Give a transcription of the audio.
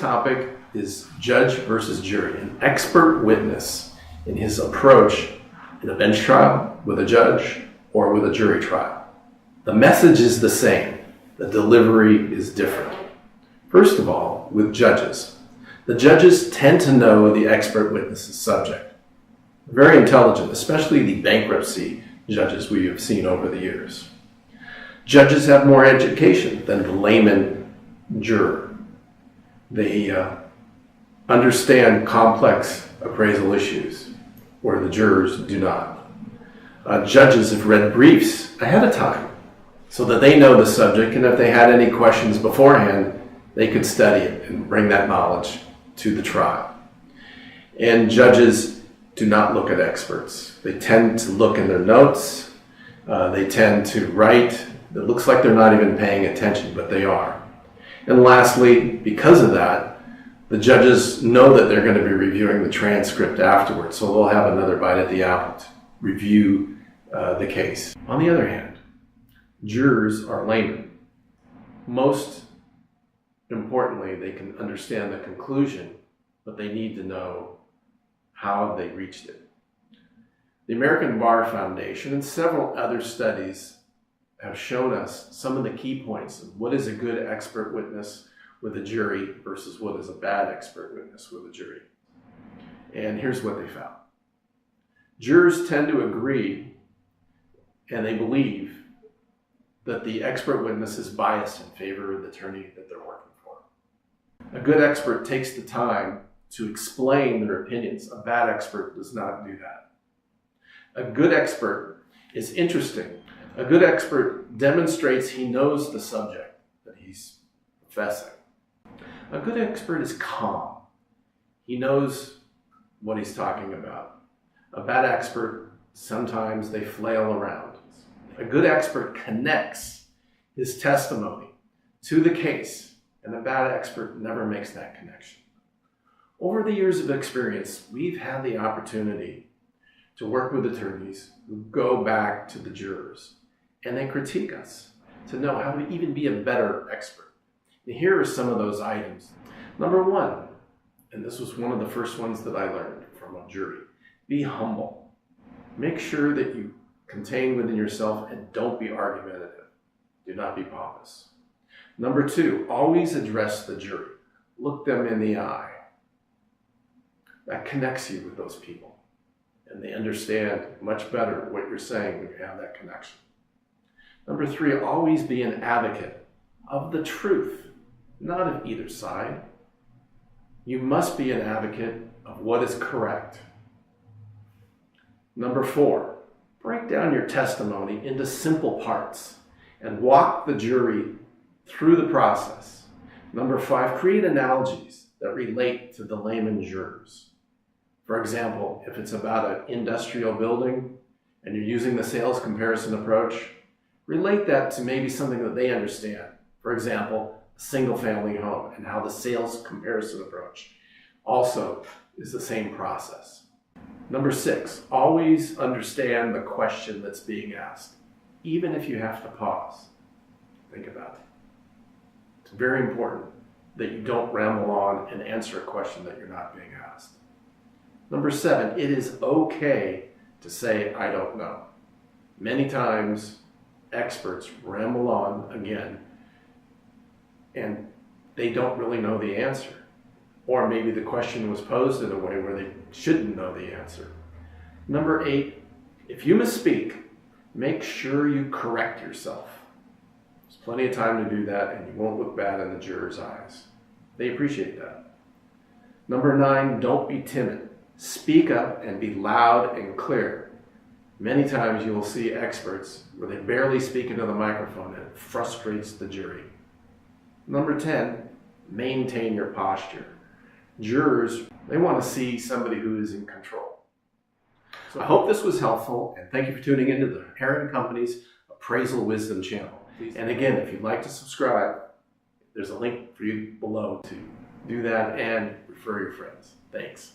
topic is judge versus jury, an expert witness in his approach in a bench trial with a judge or with a jury trial. The message is the same, the delivery is different. First of all, with judges. The judges tend to know the expert witness's subject. They're very intelligent, especially the bankruptcy judges we have seen over the years. Judges have more education than the layman juror. They understand complex appraisal issues, where the jurors do not. Judges have read briefs ahead of time so that they know the subject, and if they had any questions beforehand, they could study it and bring that knowledge to the trial. And judges do not look at experts. They tend to look in their notes. They tend to write. It looks like they're not even paying attention, but they are. And lastly, because of that, the judges know that they're going to be reviewing the transcript afterwards, so they'll have another bite at the apple to review the case. On the other hand, jurors are laymen. Most importantly, they can understand the conclusion, but they need to know how they reached it. The American Bar Foundation and several other studies have shown us some of the key points of what is a good expert witness with a jury versus what is a bad expert witness with a jury. And here's what they found. Jurors tend to agree, and they believe that the expert witness is biased in favor of the attorney that they're working for. A good expert takes the time to explain their opinions. A bad expert does not do that. A good expert is interesting. A good expert demonstrates he knows the subject that he's professing. A good expert is calm. He knows what he's talking about. A bad expert, sometimes they flail around. A good expert connects his testimony to the case, and a bad expert never makes that connection. Over the years of experience, we've had the opportunity to work with attorneys who go back to the jurors, and they critique us to know how to even be a better expert. And here are some of those items. Number one, and this was one of the first ones that I learned from a jury, be humble. Make sure that you contain within yourself and don't be argumentative. Do not be pompous. Number two, always address the jury. Look them in the eye. That connects you with those people, and they understand much better what you're saying when you have that connection. Number three, always be an advocate of the truth, not of either side. You must be an advocate of what is correct. Number four, break down your testimony into simple parts and walk the jury through the process. Number five, create analogies that relate to the layman jurors. For example, if it's about an industrial building and you're using the sales comparison approach, relate that to maybe something that they understand. For example, a single-family home and how the sales comparison approach also is the same process. Number six, always understand the question that's being asked, even if you have to pause. Think about it. It's very important that you don't ramble on and answer a question that you're not being asked. Number seven, it is okay to say, I don't know. Many times, experts ramble on again, and they don't really know the answer. Or maybe the question was posed in a way where they shouldn't know the answer. Number eight, if you misspeak, make sure you correct yourself. There's plenty of time to do that, and you won't look bad in the jurors' eyes. They appreciate that. Number nine, don't be timid. Speak up and be loud and clear. Many times you will see experts where they barely speak into the microphone, and it frustrates the jury. Number 10, maintain your posture. Jurors, they want to see somebody who is in control. So I hope this was helpful, and thank you for tuning into the Herron Companies Appraisal Wisdom channel. And again, if you'd like to subscribe, there's a link for you below to do that and refer your friends. Thanks.